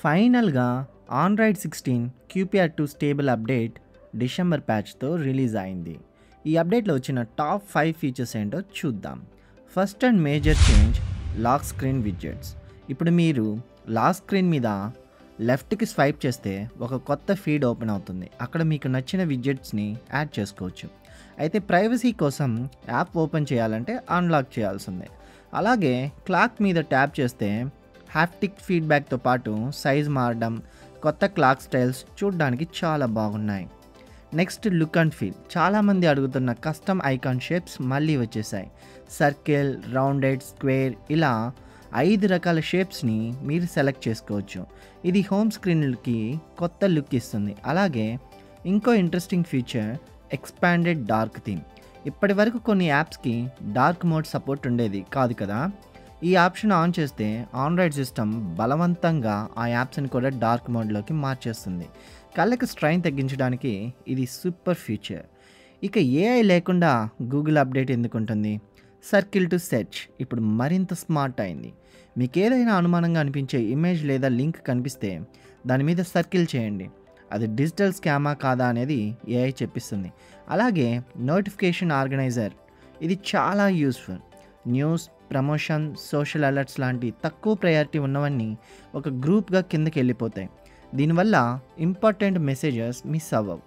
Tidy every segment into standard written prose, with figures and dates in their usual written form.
ఫైనల్‌గా Android 16 QPR2 stable update December ప్యాచ్‌తో release అయింది. ఈ అప్డేట్‌లో వచ్చిన టాప్ 5 ఫీచర్స్ ఏంటో చూద్దాం. First and major change lock screen widgets. ఇప్పుడు మీరు లాక్ స్క్రీన్ మీద లెఫ్ట్‌కి స్వైప్ చేస్తే ఒక కొత్త ఫీడ్ ఓపెన్ అవుతుంది. అక్కడ మీకు నచ్చిన విడ్జెట్స్‌ని యాడ్ చేసుకోవచ్చు. అయితే ప్రైవసీ కోసం యాప్ ఓపెన్ చేయాలంటే అన్లాక్ చేయాల్సిందే. అలాగే క్లాక్ మీద ట్యాప్ చేస్తే హ్యాప్టిక్ ఫీడ్బ్యాక్తో పాటు సైజ్ మారడం, కొత్త క్లాక్ స్టైల్స్ చూడడానికి చాలా బాగున్నాయి. Next look and feel. చాలామంది అడుగుతున్న కస్టమ్ ఐకాన్ షేప్స్ మళ్ళీ వచ్చేసాయి. సర్కిల్, రౌండెడ్, స్క్వేర్ ఇలా 5 రకాల షేప్స్ని మీరు సెలెక్ట్ చేసుకోవచ్చు. ఇది హోమ్ స్క్రీన్కి కొత్త లుక్ ఇస్తుంది. అలాగే ఇంకో interesting feature expanded dark theme. ఇప్పటి వరకు కొన్ని యాప్స్కి డార్క్ మోడ్ సపోర్ట్ ఉండేది కాదు కదా. ఈ ఆప్షన్ ఆన్ చేస్తే ఆండ్రాయిడ్ సిస్టమ్ బలవంతంగా ఆ యాప్స్ని కూడా డార్క్ మోడ్లోకి మార్చేస్తుంది. కళ్ళకి స్ట్రైన్ తగ్గించడానికి ఇది సూపర్ ఫీచర్. ఇక ఏఐ లేకుండా గూగుల్ అప్డేట్ ఎందుకుంటుంది? సర్కిల్ టు సెర్చ్ ఇప్పుడు మరింత స్మార్ట్ అయింది. మీకు ఏదైనా అనుమానంగా అనిపించే ఇమేజ్ లేదా లింక్ కనిపిస్తే దాని మీద సర్కిల్ చేయండి. అది డిజిటల్ స్కామా కాదా అనేది ఏఐ చెప్పిస్తుంది. అలాగే నోటిఫికేషన్ ఆర్గనైజర్ ఇది చాలా useful. News, promotion, social alerts లాంటి తక్కువ ప్రయారిటీ ఉన్నవన్నీ ఒక గ్రూప్గా కిందకి వెళ్ళిపోతాయి. దీనివల్ల ఇంపార్టెంట్ మెసేజెస్ మిస్ అవ్వవు.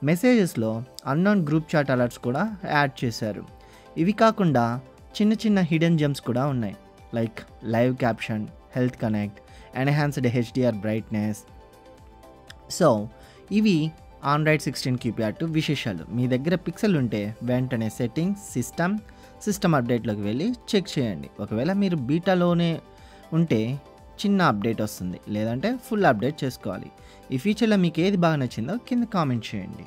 మెసేజెస్లో అన్నోన్ గ్రూప్ చాట్ అలర్ట్స్ కూడా యాడ్ చేశారు. ఇవి కాకుండా చిన్న చిన్న హిడెన్ జెమ్స్ కూడా ఉన్నాయి. Like live caption, health connect, enhanced HDR brightness. So ఇవి ఆండ్రాయిడ్ 16 QPR2 విశేషాలు. మీ దగ్గర పిక్సెల్ ఉంటే వెంటనే సెట్టింగ్స్, సిస్టమ్ అప్డేట్లోకి వెళ్ళి చెక్ చేయండి. ఒకవేళ మీరు బీటాలోనే ఉంటే చిన్న అప్డేట్ వస్తుంది, లేదంటే ఫుల్ అప్డేట్ చేసుకోవాలి. ఈ ఫీచర్లో మీకు ఏది బాగా నచ్చిందో కింద కామెంట్ చేయండి.